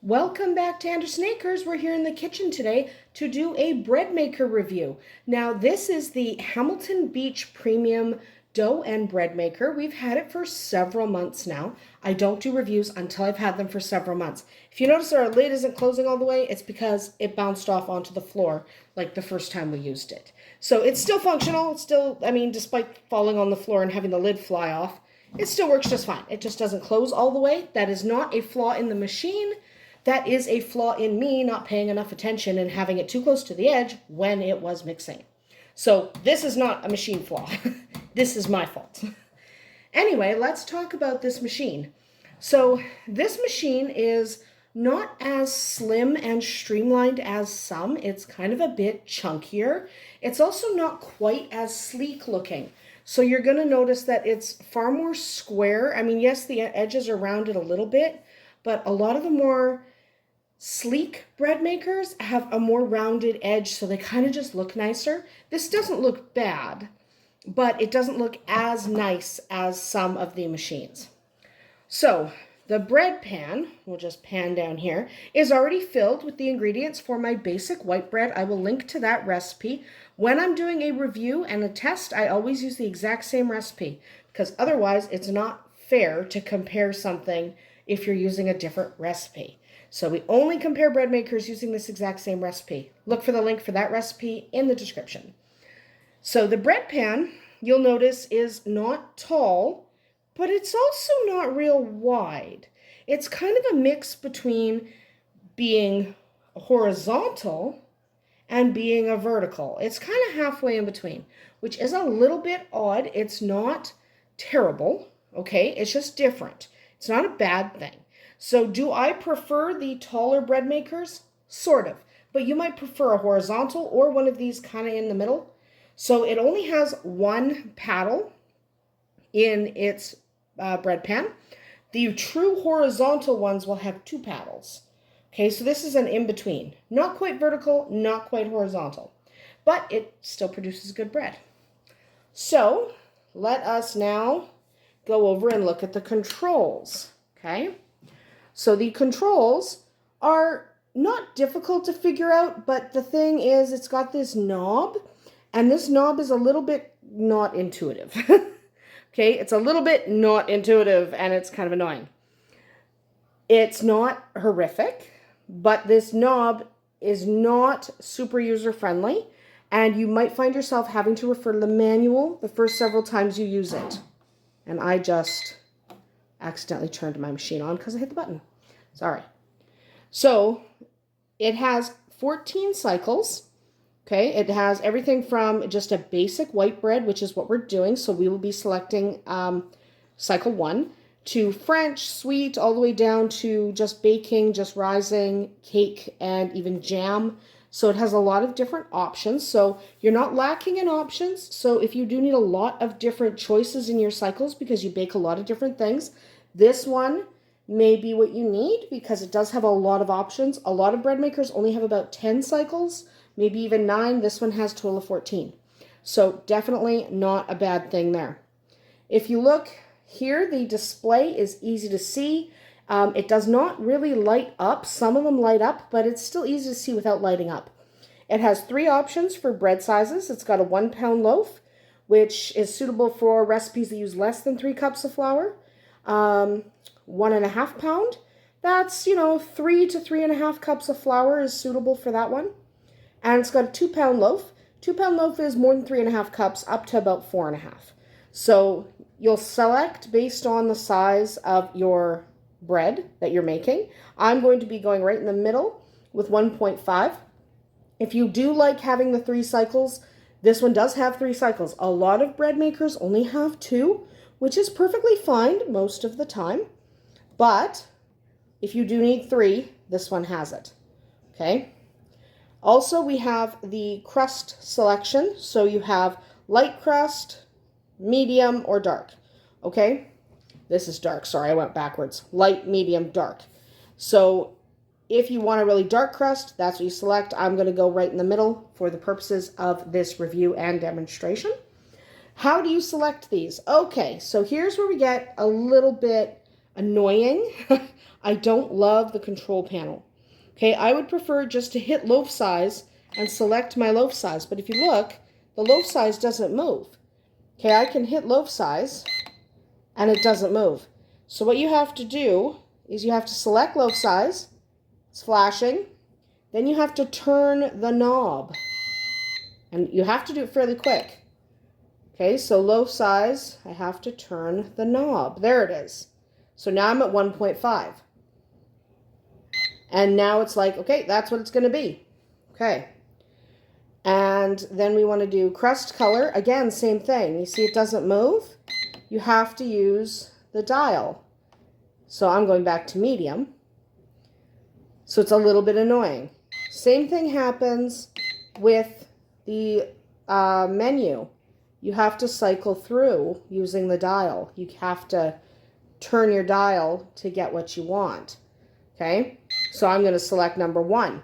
Welcome back to Andersen Acres. We're here in the kitchen today to do a bread maker review. Now, this is the Hamilton Beach Premium Dough and Bread Maker. We've had it for several months now. I don't do reviews until I've had them for several months. If you notice our lid isn't closing all the way, it's because it bounced off onto the floor like the first time we used it. So it's still functional. It's still, despite falling on the floor and having the lid fly off, it still works just fine. It just doesn't close all the way. That is not a flaw in the machine. That is a flaw in me not paying enough attention and having it too close to the edge when it was mixing. So this is not a machine flaw. This is my fault. Anyway, let's talk about this machine. So this machine is not as slim and streamlined as some. It's kind of a bit chunkier. It's also not quite as sleek looking. So you're going to notice that it's far more square. I mean, yes, the edges are rounded a little bit, but a lot of the more sleek bread makers have a more rounded edge, so they kind of just look nicer. This doesn't look bad, but it doesn't look as nice as some of the machines. So the bread pan, we'll just pan down here, is already filled with the ingredients for my basic white bread. I will link to that recipe. When I'm doing a review and a test, I always use the exact same recipe because otherwise it's not fair to compare something if you're using a different recipe. So we only compare bread makers using this exact same recipe. Look for the link for that recipe in the description. So the bread pan, you'll notice, is not tall, but it's also not real wide. It's kind of a mix between being horizontal and being a vertical. It's kind of halfway in between, which is a little bit odd. It's not terrible, okay? It's just different. It's not a bad thing. So do I prefer the taller bread makers? Sort of. But you might prefer a horizontal or one of these kind of in the middle. So it only has one paddle in its bread pan. The true horizontal ones will have two paddles. Okay, so this is an in-between. Not quite vertical, not quite horizontal. But it still produces good bread. So let us now go over and look at the controls. Okay? So the controls are not difficult to figure out, but the thing is it's got this knob, and this knob is a little bit not intuitive. Okay, it's a little bit not intuitive, and it's kind of annoying. It's not horrific, but this knob is not super user-friendly, and you might find yourself having to refer to the manual the first several times you use it. And I just accidentally turned my machine on because I hit the button. Sorry. So it has 14 cycles. Okay, it has everything from just a basic white bread, which is what we're doing. So we will be selecting cycle 1, to French, sweet, all the way down to just baking, just rising, cake, and even jam. So it has a lot of different options. So you're not lacking in options. So if you do need a lot of different choices in your cycles because you bake a lot of different things, this one may be what you need because it does have a lot of options. A lot of bread makers only have about 10 cycles, maybe even 9. This one has a total of 14. So definitely not a bad thing there. If you look here, the display is easy to see. It does not really light up. Some of them light up, but it's still easy to see without lighting up. It has 3 options for bread sizes. It's got a 1-pound loaf, which is suitable for recipes that use less than 3 cups of flour. 1.5 pound. That's, 3 to 3.5 cups of flour is suitable for that one. And it's got a 2-pound loaf. 2-pound loaf is more than 3.5 cups, up to about 4.5. So you'll select based on the size of your bread that you're making. I'm going to be going right in the middle with 1.5. If you do like having the 3 cycles, this one does have 3 cycles. A lot of bread makers only have 2, which is perfectly fine most of the time. But if you do need 3, this one has it. Okay. Also, we have the crust selection. So you have light crust, medium, or dark. Okay. This is dark. Sorry, I went backwards. Light, medium, dark. So if you want a really dark crust, that's what you select. I'm going to go right in the middle for the purposes of this review and demonstration. How do you select these? Okay, so here's where we get a little bit annoying. I don't love the control panel. Okay, I would prefer just to hit loaf size and select my loaf size. But if you look, the loaf size doesn't move. Okay, I can hit loaf size and it doesn't move. So what you have to do is you have to select loaf size. It's flashing. Then you have to turn the knob. And you have to do it fairly quick. Okay, so loaf size, I have to turn the knob. There it is. So now I'm at 1.5. And now it's like, okay, that's what it's going to be. Okay. And then we want to do crust color. Again, same thing. You see it doesn't move? You have to use the dial. So I'm going back to medium. So it's a little bit annoying. Same thing happens with the menu. You have to cycle through using the dial. You have to turn your dial to get what you want. Okay? So I'm going to select number 1.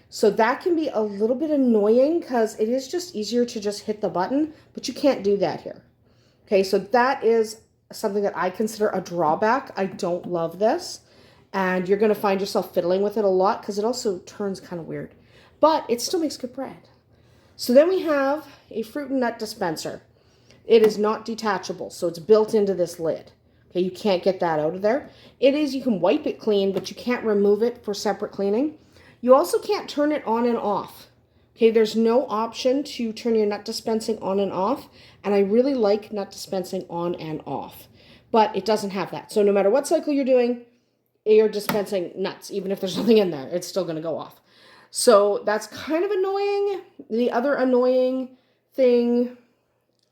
So that can be a little bit annoying because it is just easier to just hit the button, but you can't do that here. Okay, so that is something that I consider a drawback. I don't love this, and you're going to find yourself fiddling with it a lot because it also turns kind of weird, but it still makes good bread. So then we have a fruit and nut dispenser. It is not detachable, so it's built into this lid. Okay, you can't get that out of there. It is, you can wipe it clean, but you can't remove it for separate cleaning. You also can't turn it on and off. Okay, there's no option to turn your nut dispensing on and off, and I really like nut dispensing on and off, but it doesn't have that. So no matter what cycle you're doing, you're dispensing nuts. Even if there's nothing in there, it's still going to go off. So that's kind of annoying. The other annoying thing,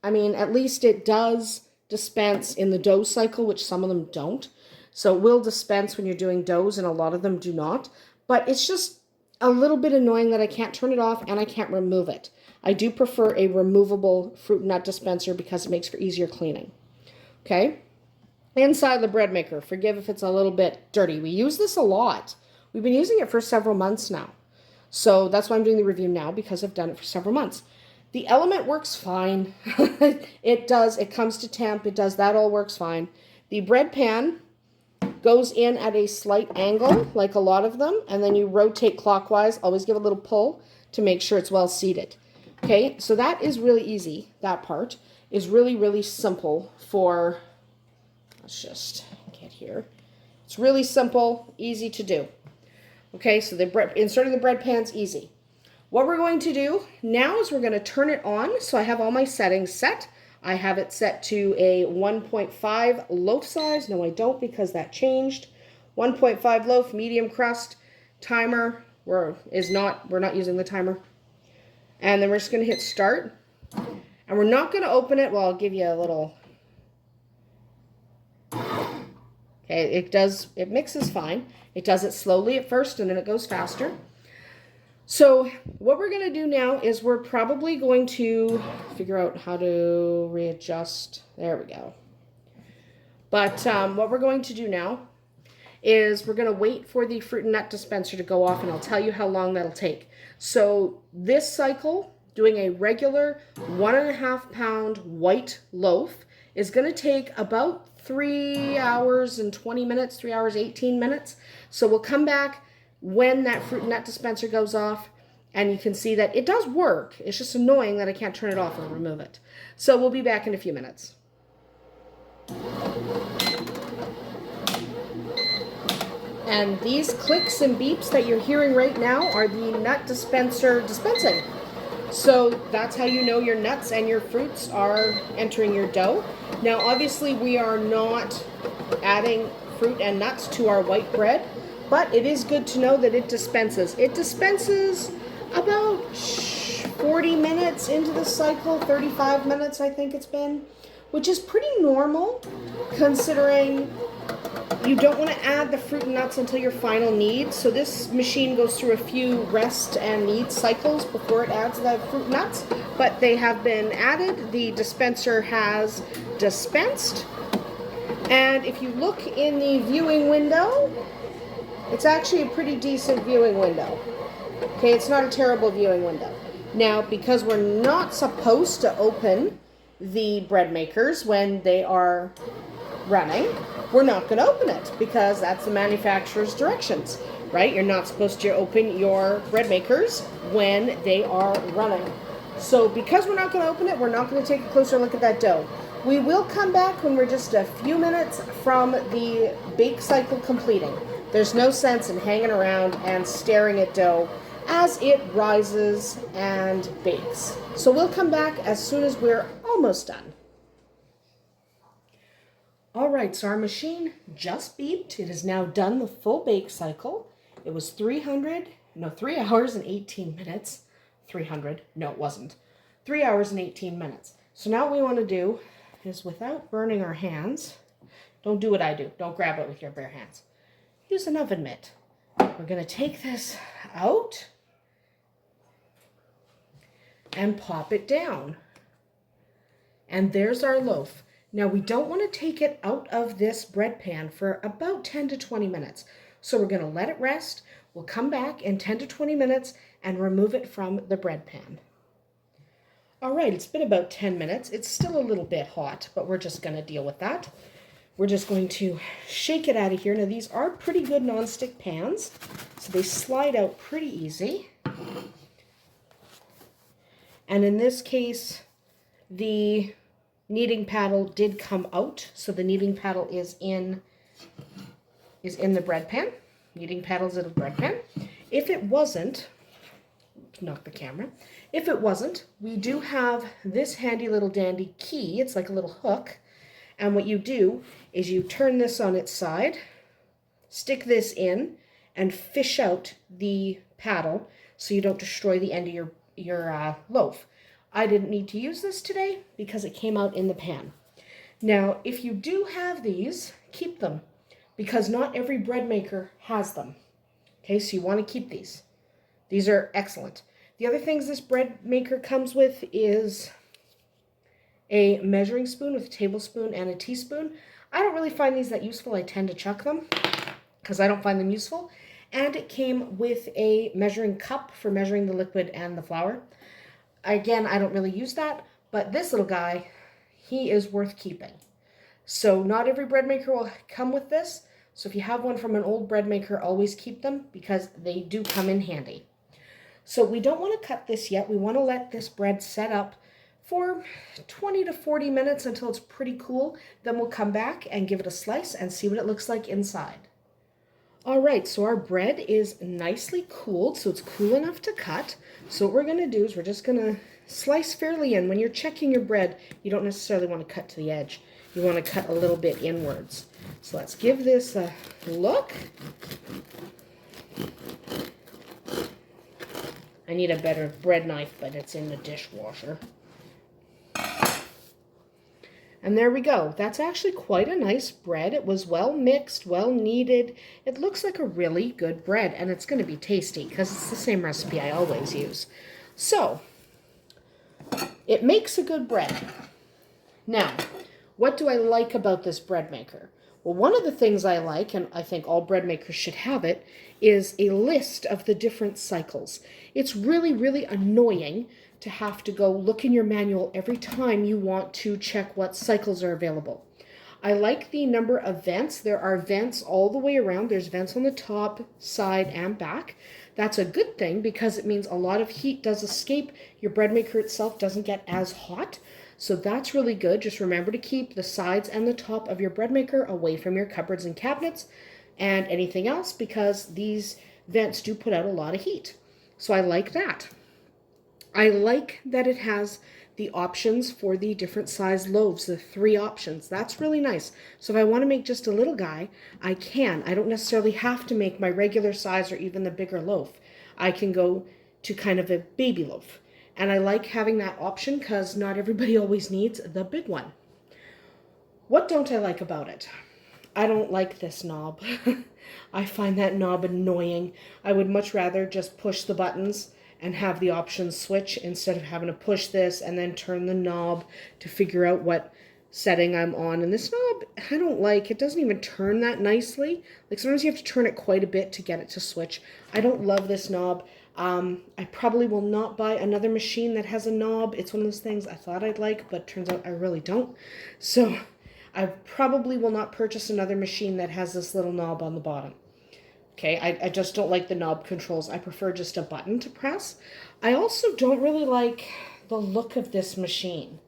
I mean, at least it does dispense in the dough cycle, which some of them don't. So it will dispense when you're doing doughs, and a lot of them do not. But it's just a little bit annoying that I can't turn it off and I can't remove it. I do prefer a removable fruit and nut dispenser because it makes for easier cleaning. Okay? Inside the bread maker, forgive if it's a little bit dirty. We use this a lot. We've been using it for several months now. So that's why I'm doing the review now, because I've done it for several months. The element works fine. It does. It comes to temp. It does. That all works fine. The bread pan goes in at a slight angle, like a lot of them, and then you rotate clockwise. Always give a little pull to make sure it's well seated. Okay, so that is really easy. That part is really, really simple for, let's just get here. It's really simple, easy to do. Okay, so inserting the bread pan's easy. What we're going to do now is we're going to turn it on. So I have all my settings set. I have it set to a 1.5 loaf size. No, I don't, because that changed. 1.5 loaf, medium crust, timer. We're not using the timer. And then we're just going to hit start. And we're not going to open it. Well, I'll give you a little. Okay, it mixes fine. It does it slowly at first, and then it goes faster. So what we're going to do now is we're probably going to figure out how to readjust. There we go. But what we're going to do now is we're going to wait for the fruit and nut dispenser to go off, and I'll tell you how long that'll take. So this cycle, doing a regular 1.5 pound white loaf, is going to take about 3 hours and 20 minutes, 3 hours, 18 minutes. So we'll come back when that fruit and nut dispenser goes off, and you can see that it does work. It's just annoying that I can't turn it off or remove it. So we'll be back in a few minutes. And these clicks and beeps that you're hearing right now are the nut dispenser dispensing. So that's how you know your nuts and your fruits are entering your dough. Now, obviously, we are not adding fruit and nuts to our white bread, but it is good to know that it dispenses. It dispenses about 40 minutes into the cycle, 35 minutes I think it's been, which is pretty normal considering you don't want to add the fruit and nuts until your final need. So this machine goes through a few rest and need cycles before it adds the fruit and nuts, but they have been added. The dispenser has dispensed. And if you look in the viewing window, it's actually a pretty decent viewing window. Okay, it's not a terrible viewing window. Now, because we're not supposed to open the bread makers when they are running, we're not going to open it because that's the manufacturer's directions, right? You're not supposed to open your bread makers when they are running. So because we're not going to open it, we're not going to take a closer look at that dough. We will come back when we're just a few minutes from the bake cycle completing. There's no sense in hanging around and staring at dough as it rises and bakes. So we'll come back as soon as we're almost done. All right, so our machine just beeped. It has now done the full bake cycle. It was 3 hours and 18 minutes. 300, no it wasn't. 3 hours and 18 minutes. So now what we want to do is, without burning our hands, don't do what I do. Don't grab it with your bare hands. Use an oven mitt. We're going to take this out and pop it down. And there's our loaf. Now we don't want to take it out of this bread pan for about 10 to 20 minutes. So we're going to let it rest. We'll come back in 10 to 20 minutes and remove it from the bread pan. All right, it's been about 10 minutes. It's still a little bit hot, but we're just going to deal with that. We're just going to shake it out of here. Now these are pretty good nonstick pans, so they slide out pretty easy. And in this case, the kneading paddle did come out, so the kneading paddle is in the bread pan. Kneading paddle's in the bread pan. If it wasn't, knock the camera. If it wasn't, we do have this handy little dandy key. It's like a little hook. And what you do is you turn this on its side, stick this in, and fish out the paddle so you don't destroy the end of your loaf. I didn't need to use this today because it came out in the pan. Now, if you do have these, keep them because not every bread maker has them. Okay, so you want to keep these. These are excellent. The other things this bread maker comes with is a measuring spoon with a tablespoon and a teaspoon. I don't really find these that useful. I tend to chuck them because I don't find them useful. And it came with a measuring cup for measuring the liquid and the flour. Again, I don't really use that, but this little guy, he is worth keeping. So not every bread maker will come with this. So if you have one from an old bread maker, always keep them because they do come in handy. So we don't want to cut this yet. We want to let this bread set up for 20 to 40 minutes until it's pretty cool. Then we'll come back and give it a slice and see what it looks like inside. All right, so our bread is nicely cooled, so it's cool enough to cut. So what we're going to do is we're just going to slice fairly in. When you're checking your bread, you don't necessarily want to cut to the edge. You want to cut a little bit inwards. So let's give this a look. I need a better bread knife, but it's in the dishwasher. And there we go. That's actually quite a nice bread. It was well mixed, well kneaded. It looks like a really good bread, and it's going to be tasty because it's the same recipe I always use. So, it makes a good bread. Now, what do I like about this bread maker? Well, one of the things I like, and I think all bread makers should have it, is a list of the different cycles. It's really, really annoying to have to go look in your manual every time you want to check what cycles are available. I like the number of vents. There are vents all the way around. There's vents on the top, side, and back. That's a good thing because it means a lot of heat does escape. Your bread maker itself doesn't get as hot. So that's really good. Just remember to keep the sides and the top of your bread maker away from your cupboards and cabinets and anything else because these vents do put out a lot of heat. So I like that. I like that it has the options for the different size loaves, the 3 options. That's really nice. So if I want to make just a little guy, I can. I don't necessarily have to make my regular size or even the bigger loaf. I can go to kind of a baby loaf. And I like having that option because not everybody always needs the big one. What don't I like about it? I don't like this knob. I find that knob annoying. I would much rather just push the buttons and have the options switch instead of having to push this and then turn the knob to figure out what setting I'm on. And this knob, I don't like. It doesn't even turn that nicely. Like sometimes you have to turn it quite a bit to get it to switch. I don't love this knob. I probably will not buy another machine that has a knob. It's one of those things I thought I'd like, but turns out I really don't. So I probably will not purchase another machine that has this little knob on the bottom. Okay, I just don't like the knob controls. I prefer just a button to press. I also don't really like the look of this machine.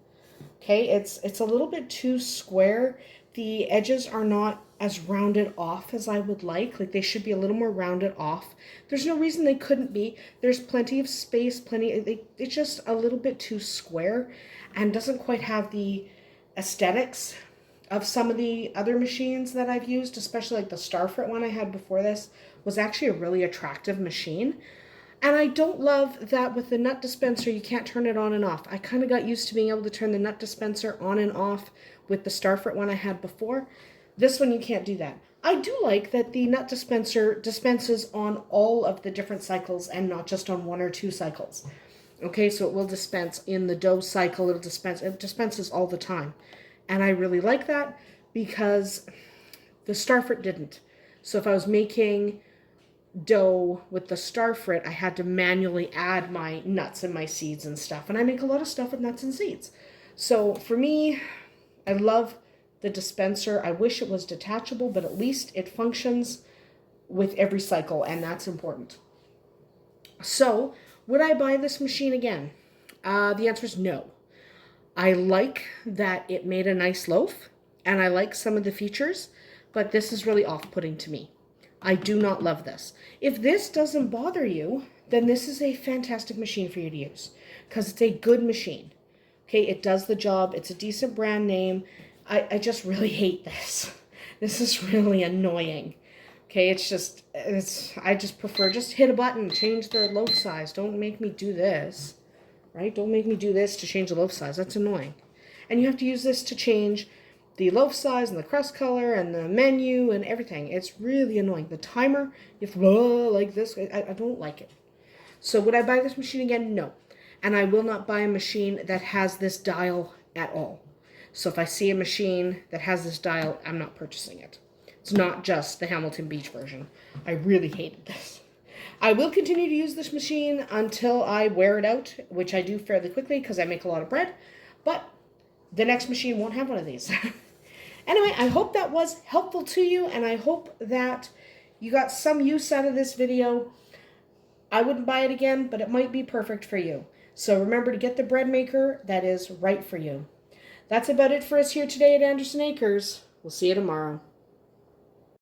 Okay, it's a little bit too square. The edges are not as rounded off as I would like. Like, they should be a little more rounded off. There's no reason they couldn't be. There's plenty of space, it's just a little bit too square and doesn't quite have the aesthetics of some of the other machines that I've used, especially like the Starfrit one I had before this was actually a really attractive machine. And I don't love that with the nut dispenser, you can't turn it on and off. I kind of got used to being able to turn the nut dispenser on and off with the Starfrit one I had before. This one, you can't do that. I do like that the nut dispenser dispenses on all of the different cycles and not just on 1 or 2 cycles. Okay, so it will dispense in the dough cycle, it dispenses all the time. And I really like that because the Starfrit didn't. So if I was making dough with the Starfrit, I had to manually add my nuts and my seeds and stuff. And I make a lot of stuff with nuts and seeds. So for me, I love the dispenser. I wish it was detachable, but at least it functions with every cycle, and that's important. So would I buy this machine again? The answer is no. I like that it made a nice loaf, and I like some of the features, but this is really off-putting to me. I do not love this. If this doesn't bother you, then this is a fantastic machine for you to use, because it's a good machine. Okay, it does the job. It's a decent brand name. I just really hate this. This is really annoying. Okay, I just prefer just hit a button, change the loaf size. Don't make me do this. Right? Don't make me do this to change the loaf size. That's annoying. And you have to use this to change the loaf size and the crust color and the menu and everything. It's really annoying. The timer, you have to like this. I don't like it. So would I buy this machine again? No. And I will not buy a machine that has this dial at all. So if I see a machine that has this dial, I'm not purchasing it. It's not just the Hamilton Beach version. I really hated this. I will continue to use this machine until I wear it out, which I do fairly quickly because I make a lot of bread, but the next machine won't have one of these. Anyway, I hope that was helpful to you, and I hope that you got some use out of this video. I wouldn't buy it again, but it might be perfect for you. So remember to get the bread maker that is right for you. That's about it for us here today at Andersen Acres. We'll see you tomorrow.